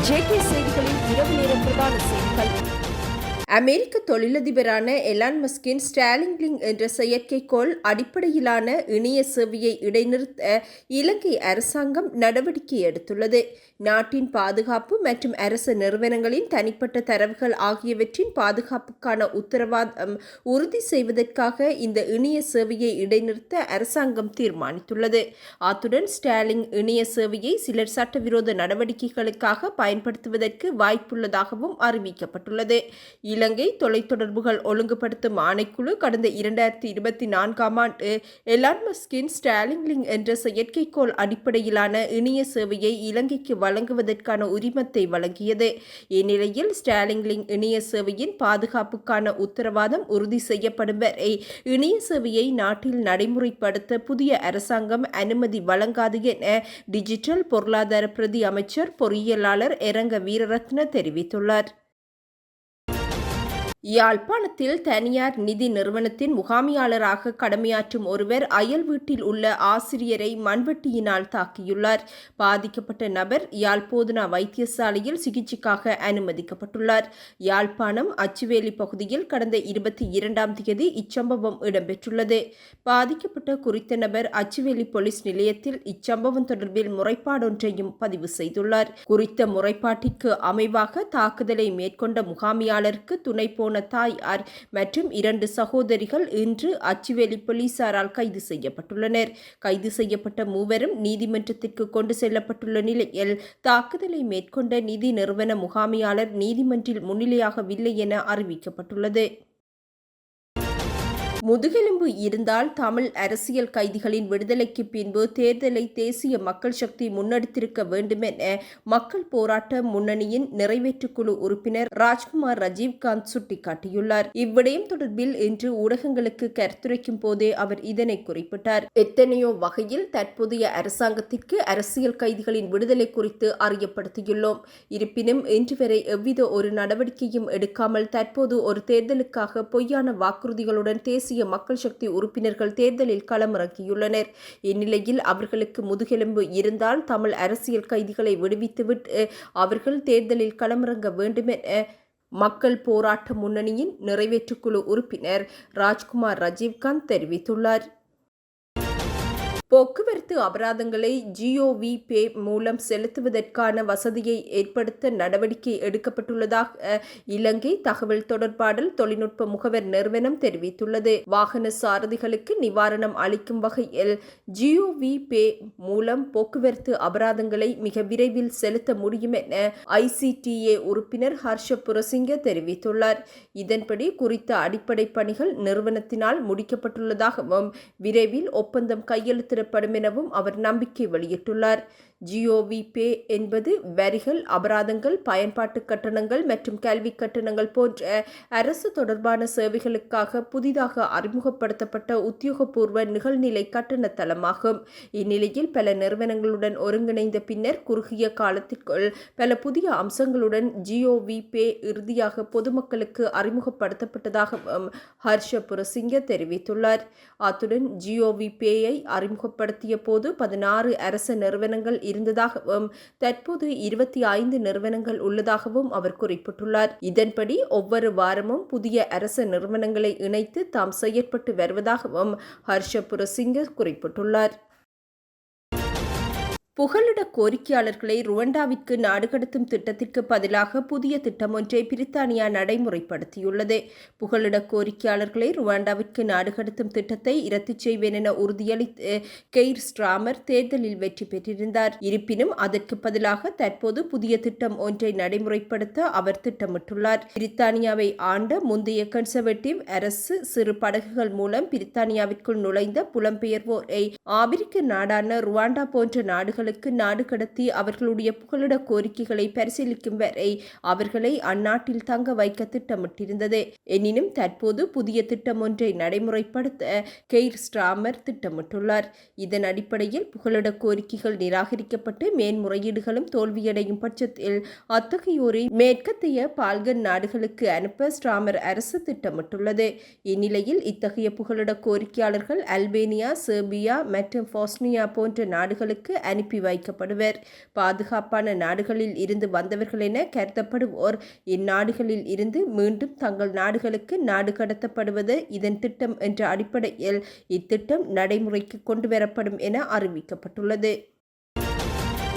JK செய்திகளின் இரவு நேர பிரதான செய்திகள். அமெரிக்க தொழிலதிபரான எலான் மஸ்கின் ஸ்டார்லிங்க் என்ற செயற்கைக்கோள் அடிப்படையிலான இணைய சேவையை இடைநிறுத்த இலங்கை அரசாங்கம் நடவடிக்கை எடுத்துள்ளது. நாட்டின் பாதுகாப்பு மற்றும் அரசு நிறுவனங்களின் தனிப்பட்ட தரவுகள் ஆகியவற்றின் பாதுகாப்புக்கான உத்தரவாதம் உறுதி செய்வதற்காக இந்த இணைய சேவையை இடைநிறுத்த அரசாங்கம் தீர்மானித்துள்ளது. அத்துடன் ஸ்டார்லிங்க் இணைய சேவையை சிலர் சட்டவிரோத நடவடிக்கைகளுக்காக பயன்படுத்துவதற்கு வாய்ப்புள்ளதாகவும் அறிவிக்கப்பட்டுள்ளது. இலங்கை தொலைத்தொடர்புகள் ஒழுங்குபடுத்தும் ஆணைக்குழு கடந்த 2024ஆம் ஆண்டு எலான் மஸ்கின் ஸ்டார்லிங்க் என்ற செயற்கைக்கோள் அடிப்படையிலான இணைய சேவையை இலங்கைக்கு வழங்குவதற்கான உரிமத்தை வழங்கியது. இந்நிலையில் ஸ்டார்லிங்க் இணைய சேவையின் பாதுகாப்புக்கான உத்தரவாதம் உறுதி செய்யப்படும் வரை இணைய சேவையை நாட்டில் நடைமுறைப்படுத்த புதிய அரசாங்கம் அனுமதி வழங்காது என டிஜிட்டல் பொருளாதார பிரதி அமைச்சர் பொறியியலாளர் இரங்க வீரரத்ன தெரிவித்துள்ளார். யாழ்ப்பாணத்தில் தனியார் நிதி நிறுவனத்தின் முகாமியாளராக கடமையாற்றும் ஒருவர் அயல் வீட்டில் உள்ள ஆசிரியரை மண்வெட்டியினால் தாக்கியுள்ளார். பாதிக்கப்பட்ட நபர் யாழ் போதனா வைத்தியசாலையில் சிகிச்சைக்காக அனுமதிக்கப்பட்டுள்ளார். யாழ்ப்பாணம் அச்சுவேலி பகுதியில் கடந்த 22ஆம் தேதி இச்சம்பவம் இடம்பெற்றுள்ளது. பாதிக்கப்பட்ட குறித்த நபர் அச்சுவேலி போலீஸ் நிலையத்தில் இச்சம்பவம் தொடர்பில் முறைப்பாடொன்றையும் பதிவு செய்துள்ளார். குறித்த முறைப்பாட்டிற்கு அமைவாக தாக்குதலை மேற்கொண்ட முகாமியாளருக்கு துணை போன தாயார் மற்றும் 2 சகோதரிகள் இன்று அச்சுவேலி போலீசாரால் கைது செய்யப்பட்டுள்ளனர். கைது செய்யப்பட்ட மூவரும் நீதிமன்றத்திற்கு கொண்டு செல்லப்பட்டுள்ள நிலையில் தாக்குதலை மேற்கொண்ட நிதி நிறுவன முகாமியாளர் நீதிமன்றில் முன்னிலையாகவில்லை என அறிவிக்கப்பட்டுள்ளது. முதுகெலும்பு இருந்தால் தமிழ் அரசியல் கைதிகளின் விடுதலைக்கு பின்பு தேர்தலை தேசிய மக்கள் சக்தி முன்னெடுத்திருக்க வேண்டுமென மக்கள் போராட்ட முன்னணியின் நிறைவேற்றுக்குழு உறுப்பினர் ராஜ்குமார் ரஜீவ்காந்த் சுட்டிக்காட்டியுள்ளார். இவ்விடயம் தொடர்பில் இன்று ஊடகங்களுக்கு கருத்துரைக்கும் போதே அவர் இதனை குறிப்பிட்டார். எத்தனையோ வகையில் தற்போதைய அரசாங்கத்திற்கு அரசியல் கைதிகளின் விடுதலை குறித்து அறியப்படுத்தியுள்ளோம். இருப்பினும் இன்று வரை எவ்வித ஒரு நடவடிக்கையும் எடுக்காமல் தற்போது ஒரு தேர்தலுக்காக பொய்யான வாக்குறுதிகளுடன் தேசிய மக்கள் சக்தி உறுப்பினர்கள் தேர்தலில் களமிறங்கியுள்ளனர். இந்நிலையில் அவர்களுக்கு முதுகெலும்பு இருந்தால் தமிழ் அரசியல் கைதிகளை விடுவித்துவிட்டு அவர்கள் தேர்தலில் களமிறங்க வேண்டுமென மக்கள் போராட்ட முன்னணியின் நிறைவேற்றுக்குழு உறுப்பினர் ராஜ்குமார் ரஜீவ்காந்த் தெரிவித்துள்ளார். போக்குவரத்து அபராதங்களை GOV-Pay மூலம் செலுத்துவதற்கான வசதியை ஏற்படுத்த நடவடிக்கை எடுக்கப்பட்டுள்ளதாக இலங்கை தகவல் தொடர்பாடல் தொழில்நுட்ப முகவர் நிறுவனம் தெரிவித்துள்ளது. வாகன சாரதிகளுக்கு நிவாரணம் அளிக்கும் வகையில் GOV-Pay மூலம் போக்குவரத்து அபராதங்களை மிக விரைவில் செலுத்த முடியும் என ICTA உறுப்பினர் ஹர்ஷ புரசிங்க தெரிவித்துள்ளார். இதன்படி குறித்த அடிப்படை பணிகள் நிறுவனத்தினால் முடிக்கப்பட்டுள்ளதாகவும் விரைவில் ஒப்பந்தம் கையெழுத்திடப்படும் எனவும் அவர் நம்பிக்கை வெளியிட்டுள்ளார். GOV-Pay என்பது வரிகள், அபராதங்கள், பயன்பாட்டு கட்டணங்கள் மற்றும் கல்வி கட்டணங்கள் போன்ற அரசு தொடர்பான சேவைகளுக்காக புதிதாக அறிமுகப்படுத்தப்பட்ட உத்தியோகபூர்வ நிகழ்நிலை கட்டண தளமாகும். இந்நிலையில் பல நிறுவனங்களுடன் ஒருங்கிணைந்த பின்னர் குறுகிய காலத்திற்குள் பல புதிய அம்சங்களுடன் GOV-Pay இறுதியாக பொதுமக்களுக்கு அறிமுகப்படுத்தப்பட்டதாகவும் ஹர்ஷ புரசிங்க தெரிவித்துள்ளார். அத்துடன் GOV-Pay-ஐ அறிமுகப்படுத்திய போது 16 அரச நிறுவனங்கள் இருந்ததாகவும் தற்போது 25 நிறுவனங்கள் உள்ளதாகவும் அவர் குறிப்பிட்டுள்ளார். இதன்படி ஒவ்வொரு வாரமும் புதிய அரச நிறுவனங்களை இணைத்து தாம் செயற்பட்டு வருவதாகவும் ஹர்ஷ புரசிங்க குறிப்பிட்டுள்ளார். புகலிட கோரிக்கையாளர்களை ருவண்டாவிற்கு நாடு கடத்தும் திட்டத்திற்கு பதிலாக புதிய திட்டம் ஒன்றை பிரித்தானியா நடைமுறைப்படுத்தியுள்ளது. புகலிட கோரிக்கையாளர்களை ருவாண்டாவிற்கு நாடு கடத்தும் திட்டத்தை இரத்து செய்வேன் என உறுதியளித்து கெய்ர் ஸ்ட்ராமர் தேர்தலில் வெற்றி பெற்றிருந்தார். இருப்பினும் அதற்கு பதிலாக தற்போது புதிய திட்டம் ஒன்றை நடைமுறைப்படுத்த அவர் திட்டமிட்டுள்ளார். பிரித்தானியாவை ஆண்ட முந்தைய கன்சர்வேட்டிவ் அரசு சிறு படகுகள் மூலம் பிரித்தானியாவிற்குள் நுழைந்த புலம்பெயர்வோரை ஆபிரிக்க நாடான ருவாண்டா போன்ற நாடுகள் நாடு கடத்தி அவர்களுடைய புகலிட கோரிக்கைகளை பரிசீலிக்கும் வரை அவர்களை அந்நாட்டில் தங்க வைக்க திட்டமிட்டிருந்தது. எனினும் தற்போது புதிய திட்டம் ஒன்றை நடைமுறைப்படுத்த கெய்ர் ஸ்ட்ராமர் திட்டமிட்டுள்ளார். இதன் அடிப்படையில் புகலிட கோரிக்கைகள் நிராகரிக்கப்பட்டு மேன்முறையீடுகளும் தோல்வியடையும் பட்சத்தில் அத்தகையோரை மேற்கத்திய பால்கன் நாடுகளுக்கு அனுப்ப ஸ்ட்ராமர் அரசு திட்டமிட்டுள்ளது. இந்நிலையில் இத்தகைய புகலிட கோரிக்கையாளர்கள் அல்பேனியா, செர்பியா மற்றும் போஸ்னியா போன்ற நாடுகளுக்கு அனுப்பி அனுப்பி வைக்கப்படுவர். பாதுகாப்பான நாடுகளில் இருந்து வந்தவர்கள் என கருதப்படுவோர் இந்நாடுகளில் இருந்து மீண்டும் தங்கள் நாடுகளுக்கு நாடு கடத்தப்படுவது இதன் திட்டம் என்ற அடிப்படையில் இத்திட்டம் நடைமுறைக்கு கொண்டுவரப்படும் என அறிவிக்கப்பட்டுள்ளது.